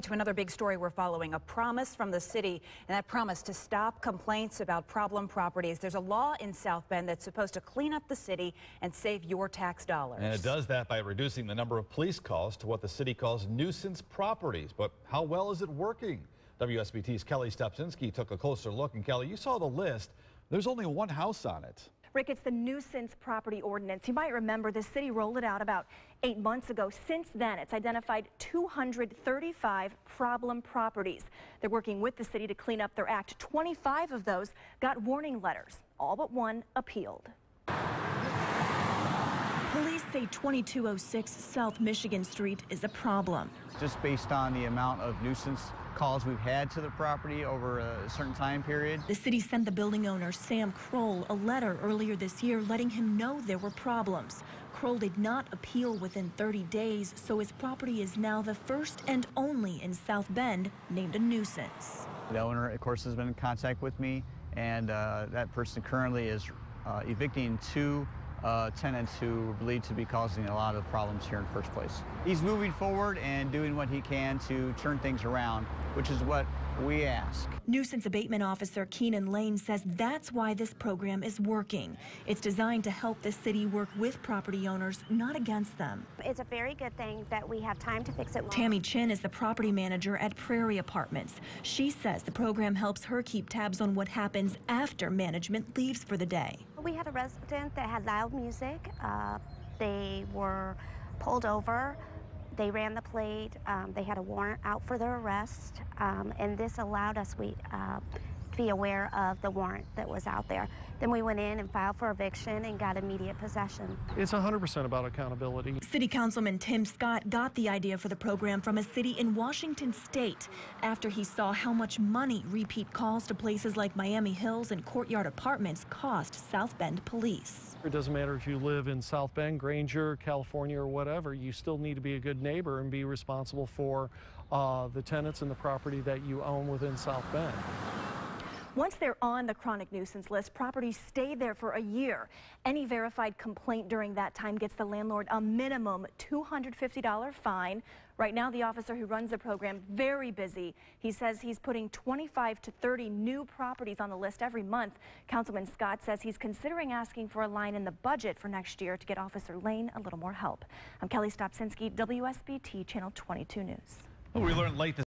To another big story we're following, a promise from the city, and that promise to stop complaints about problem properties. There's a law in South Bend that's supposed to clean up the city and save your tax dollars. And it does that by reducing the number of police calls to what the city calls nuisance properties. But how well is it working? WSBT's Kelli Stopczynski took a closer look, and Kelli, you saw the list. There's only one house on it. Rick, it's the nuisance property ordinance. You might remember the city rolled it out about 8 months ago. Since then, it's identified 235 problem properties. They're working with the city to clean up their act. 25 of those got warning letters. All but one appealed. Police say 2206 South Michigan Street is a problem. Just based on the amount of nuisance calls we've had to the property over a certain time period. The city sent the building owner, Sam Kroll, a letter earlier this year letting him know there were problems. Kroll did not appeal within 30 days, so his property is now the first and only in South Bend named a nuisance. The owner, of course, has been in contact with me, and that person currently is evicting two tenants who are believed to be causing a lot of problems here in the first place. He's moving forward and doing what he can to turn things around, which is what we ask. Nuisance abatement officer Keenan Lane says that's why this program is working. It's designed to help the city work with property owners, not against them. It's a very good thing that we have time to fix it. Tammy Chin is the property manager at Prairie Apartments. She says the program helps her keep tabs on what happens after management leaves for the day. We had a resident that had loud music. They were pulled over. They ran the plate. They had a warrant out for their arrest, and this allowed us to be aware of the warrant that was out there. Then we went in and filed for eviction and got immediate possession. It's 100% about accountability. City Councilman Tim Scott got the idea for the program from a city in Washington State after he saw how much money repeat calls to places like Miami Hills and Courtyard Apartments cost South Bend police. It doesn't matter if you live in South Bend, Granger, California, or whatever. You still need to be a good neighbor and be responsible for the tenants and the property that you own within South Bend. Once they're on the chronic nuisance list, properties stay there for a year. Any verified complaint during that time gets the landlord a minimum $250 fine. Right now, the officer who runs the program, very busy. He says he's putting 25 to 30 new properties on the list every month. Councilman Scott says he's considering asking for a line in the budget for next year to get Officer Lane a little more help. I'm Kelli Stopczynski, WSBT Channel 22 News. Well, we learned late this